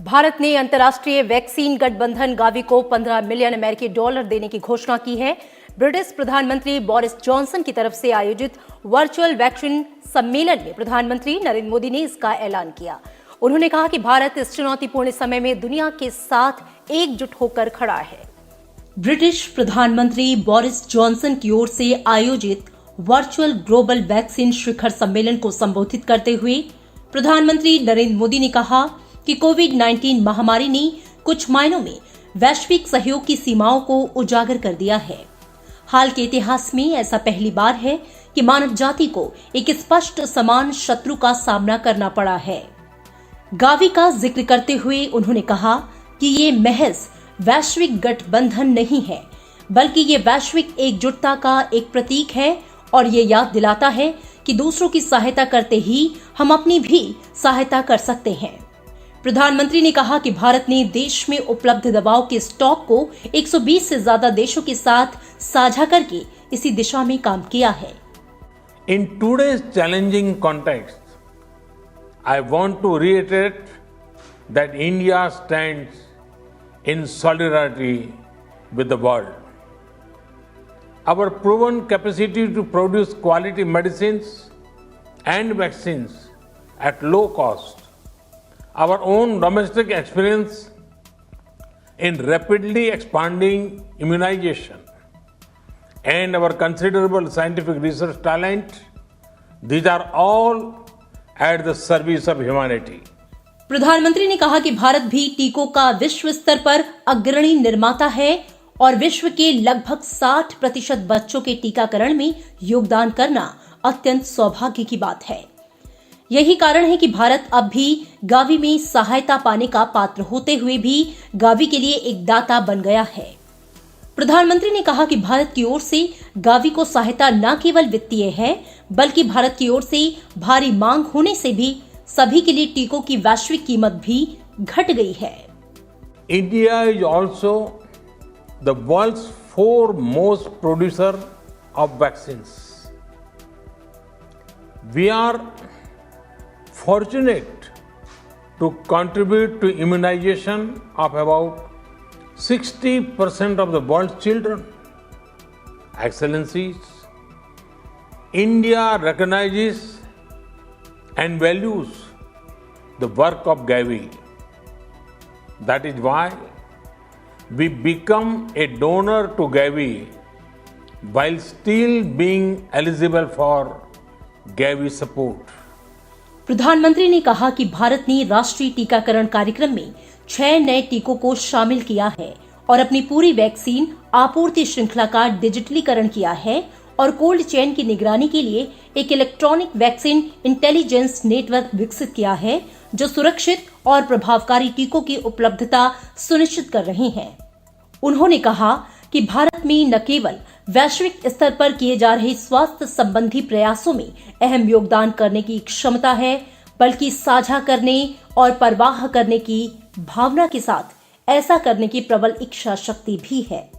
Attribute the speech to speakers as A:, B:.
A: भारत ने अंतर्राष्ट्रीय वैक्सीन गठबंधन गावी को 15 मिलियन अमेरिकी डॉलर देने की घोषणा की है। ब्रिटिश प्रधानमंत्री बोरिस जॉनसन की तरफ से आयोजित वर्चुअल वैक्सीन सम्मेलन में प्रधानमंत्री नरेंद्र मोदी ने इसका ऐलान किया। उन्होंने कहा कि भारत इस चुनौतीपूर्ण समय में दुनिया के साथ एकजुट होकर खड़ा है। ब्रिटिश प्रधानमंत्री बोरिस जॉनसन की ओर से आयोजित वर्चुअल ग्लोबल वैक्सीन शिखर सम्मेलन को संबोधित करते हुए प्रधानमंत्री नरेंद्र मोदी ने कहा कि कोविड-19 महामारी ने कुछ मायनों में वैश्विक सहयोग की सीमाओं को उजागर कर दिया है। हाल के इतिहास में ऐसा पहली बार है कि मानव जाति को एक स्पष्ट समान शत्रु का सामना करना पड़ा है। गावी का जिक्र करते हुए उन्होंने कहा कि ये महज वैश्विक गठबंधन नहीं है, बल्कि ये वैश्विक एकजुटता का एक प्रतीक है और ये याद दिलाता है कि दूसरों की सहायता करते ही हम अपनी भी सहायता कर सकते हैं। प्रधानमंत्री ने कहा कि भारत ने देश में उपलब्ध दवाओं के स्टॉक को 120 से ज्यादा देशों के साथ साझा करके इसी दिशा में काम किया है।
B: In today's challenging context, I want to reiterate that India stands in solidarity with the world. Our proven capacity to produce quality medicines and vaccines at low cost, our own domestic experience in rapidly expanding immunization, and our considerable scientific research talent, these are all at the service of humanity.
A: प्रधानमंत्री ने कहा कि भारत भी टीकों का विश्व स्तर पर अग्रणी निर्माता है और विश्व के लगभग 60% बच्चों के टीकाकरण में योगदान करना अत्यंत सौभाग्य की बात है। यही कारण है कि भारत अब भी गावी में सहायता पाने का पात्र होते हुए भी गावी के लिए एक दाता बन गया है। प्रधानमंत्री ने कहा कि भारत की ओर से गावी को सहायता न केवल वित्तीय है, बल्कि भारत की ओर से भारी मांग होने से भी सभी के लिए टीकों की वैश्विक कीमत भी घट गई है।
B: India is also the world's foremost producer of vaccines. We are fortunate to contribute to immunization of about 60% of the world's children. Excellencies, India recognizes and values the work of Gavi. That is why we become a donor to Gavi while still being eligible for Gavi support.
A: प्रधानमंत्री ने कहा कि भारत ने राष्ट्रीय टीकाकरण कार्यक्रम में 6 नए टीकों को शामिल किया है और अपनी पूरी वैक्सीन आपूर्ति श्रृंखला का डिजिटलीकरण किया है और कोल्ड चेन की निगरानी के लिए एक इलेक्ट्रॉनिक वैक्सीन इंटेलिजेंस नेटवर्क विकसित किया है, जो सुरक्षित और प्रभावकारी टीकों की उपलब्धता सुनिश्चित कर रहे हैं। उन्होंने कहा कि भारत में न केवल वैश्विक स्तर पर किए जा रहे स्वास्थ्य संबंधी प्रयासों में अहम योगदान करने की क्षमता है, बल्कि साझा करने और परवाह करने की भावना के साथ ऐसा करने की प्रबल इच्छा शक्ति भी है।